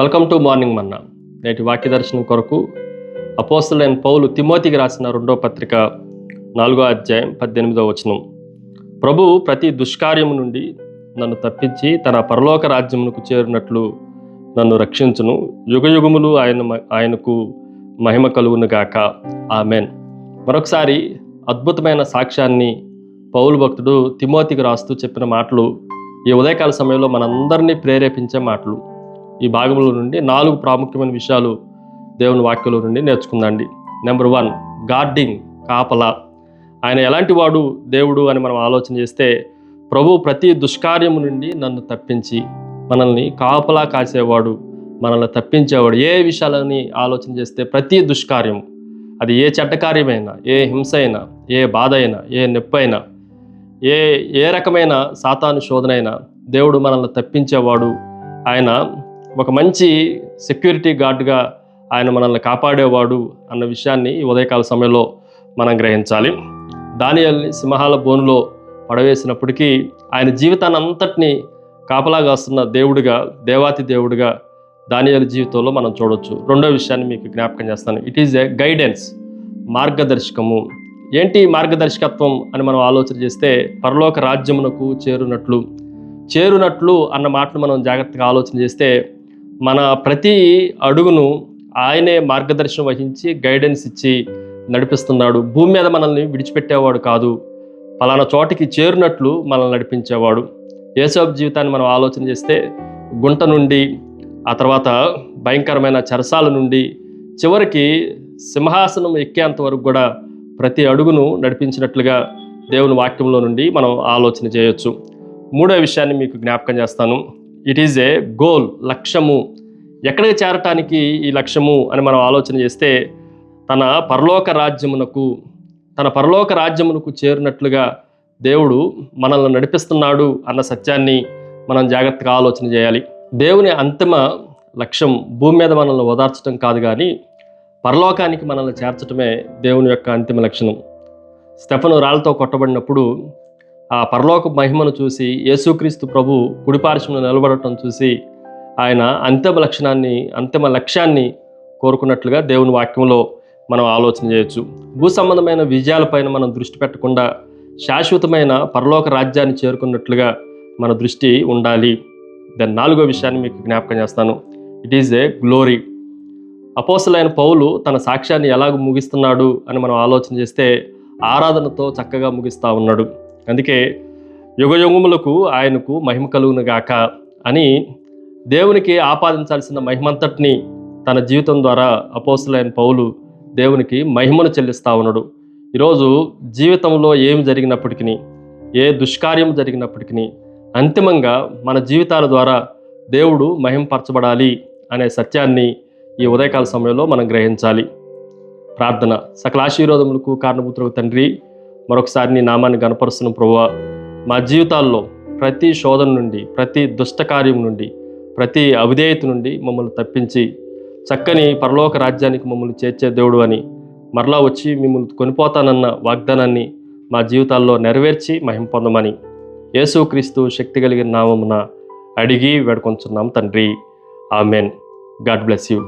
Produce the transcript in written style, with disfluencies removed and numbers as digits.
Welcome to morning మన్నా. నేటి వాక్య దర్శనం కొరకు అపోస్తలుడైన పౌలు తిమోతికి రాసిన 2వ పత్రిక 4వ అధ్యాయం 18వ వచనం. ప్రభు ప్రతి దుష్కార్యము నుండి నన్ను తప్పించి తన పరలోక రాజ్యమునకు చేరినట్లు నన్ను రక్షించును. యుగయుగములు ఆయనకు మహిమ కలుగును గాక. ఆమెన్. మరొకసారి అద్భుతమైన సాక్ష్యాన్ని పౌలు భక్తుడు తిమోతికి రాస్తూ చెప్పిన మాటలు ఈ ఉదయకాల సమయంలో మనందరినీ ప్రేరేపించే మాటలు. ఈ భాగంలో నుండి 4 ప్రాముఖ్యమైన విషయాలు దేవుని వాక్యంలో నుండి నేర్చుకుందండి. నెంబర్ 1, గార్డింగ్, కాపలా. ఆయన ఎలాంటి వాడు దేవుడు అని మనం ఆలోచన చేస్తే, ప్రభు ప్రతి దుష్కార్యము నుండి నన్ను తప్పించి మనల్ని కాపలా కాసేవాడు, మనల్ని తప్పించేవాడు. ఏ విషయాలని ఆలోచన చేస్తే ప్రతి దుష్కార్యము, అది ఏ చెడ్డ కార్యమైనా, ఏ హింస అయినా, ఏ బాధ అయినా, ఏ నొప్పి అయినా, ఏ రకమైన సాతాను శోధన అయినా దేవుడు మనల్ని తప్పించేవాడు. ఆయన ఒక మంచి సెక్యూరిటీ గార్డ్గా ఆయన మనల్ని కాపాడేవాడు అన్న విషయాన్ని ఈ ఉదయకాల సమయంలో మనం గ్రహించాలి. దానియేలుని సింహాల బోనులో పడవేసినప్పటికీ ఆయన జీవితాన్ని అంతటినీ కాపలా కాస్తున్న దేవుడిగా, దేవాతి దేవుడిగా దానియేలు జీవితంలో మనం చూడవచ్చు. 2వ విషయాన్ని మీకు జ్ఞాపకం చేస్తాను. ఇట్ ఈజ్ ఏ గైడెన్స్, మార్గదర్శకము. ఏంటి మార్గదర్శకత్వం అని మనం ఆలోచన చేస్తే, పరలోక రాజ్యమునకు చేరునట్లు అన్న మాటను మనం జాగ్రత్తగా ఆలోచన చేస్తే, మన ప్రతి అడుగును ఆయనే మార్గదర్శనం వహించి గైడెన్స్ ఇచ్చి నడిపిస్తున్నాడు. భూమి మీద మనల్ని విడిచిపెట్టేవాడు కాదు, పలానా చోటికి చేరునట్లు మనల్ని నడిపించేవాడు. యేసోబు జీవితాన్ని మనం ఆలోచన చేస్తే, గుంట నుండి, ఆ తర్వాత భయంకరమైన చెరసాల నుండి, చివరికి సింహాసనం ఎక్కేంత వరకు కూడా ప్రతి అడుగును నడిపించినట్లుగా దేవుని వాక్యంలో నుండి మనం ఆలోచన చేయొచ్చు. 3వ విషయాన్ని మీకు జ్ఞాపకం చేస్తాను. ఇట్ ఈజ్ ఏ గోల్, లక్ష్యము. ఎక్కడికి చేరటానికి ఈ లక్ష్యము అని మనం ఆలోచన చేస్తే, తన పరలోక రాజ్యమునకు చేరినట్లుగా దేవుడు మనల్ని నడిపిస్తున్నాడు అన్న సత్యాన్ని మనం జాగ్రత్తగా ఆలోచన చేయాలి. దేవుని అంతిమ లక్ష్యం భూమి మీద మనల్ని ఓదార్చడం కాదు, కానీ పరలోకానికి మనల్ని చేర్చడమే దేవుని యొక్క అంతిమ లక్ష్యం. స్టెఫను రాళ్ళతో కొట్టబడినప్పుడు ఆ పరలోక మహిమను చూసి, యేసుక్రీస్తు ప్రభు కుడిపార్శ్వమున నిలబడటం చూసి ఆయన అంతిమ లక్ష్యాన్ని కోరుకున్నట్లుగా దేవుని వాక్యంలో మనం ఆలోచన చేయొచ్చు. భూ సంబంధమైన విజయాలపైన మనం దృష్టి పెట్టకుండా శాశ్వతమైన పరలోక రాజ్యాన్ని చేరుకున్నట్లుగా మన దృష్టి ఉండాలి. దాని 4వ విషయాన్ని మీకు జ్ఞాపకం చేస్తాను. It is a glory. అపోస్తలుడైన పౌలు తన సాక్ష్యాన్ని ఎలాగ ముగిస్తున్నాడు అని మనం ఆలోచన చేస్తే, ఆరాధనతో చక్కగా ముగిస్తూ ఉన్నాడు. అందుకే యుగయుగములకు ఆయనకు మహిమ కలుగును గాక అని దేవునికి ఆపాదించాల్సిన మహిమంతటిని తన జీవితం ద్వారా అపోస్తలుడైన పౌలు దేవునికి మహిమను చెల్లిస్తూ ఉన్నాడు. ఈరోజు జీవితంలో ఏమి జరిగినప్పటికీ, ఏ దుష్కార్యం జరిగినప్పటికీ, అంతిమంగా మన జీవితాల ద్వారా దేవుడు మహిమపరచబడాలి అనే సత్యాన్ని ఈ ఉదయకాల సమయంలో మనం గ్రహించాలి. ప్రార్థన. సకల ఆశీర్వాదములకు కారణభూతులకు తండ్రి, మరొకసారి నీ నామాన్ని గణపరుస్తున్న ప్రభువా, మా జీవితాల్లో ప్రతి శోధన నుండి, ప్రతి దుష్టకార్యం నుండి, ప్రతి అవిధేయత నుండి మమ్మల్ని తప్పించి చక్కని పరలోక రాజ్యానికి మమ్మల్ని చేర్చే దేవుడు అని, మరలా వచ్చి మిమ్మల్ని కొనిపోతానన్న వాగ్దానాన్ని మా జీవితాల్లో నెరవేర్చి మహిమ పొందమని యేసుక్రీస్తు శక్తి కలిగిన నామమున అడిగి వేడుకొంచున్నాం తండ్రి. ఆమెన్. God bless you.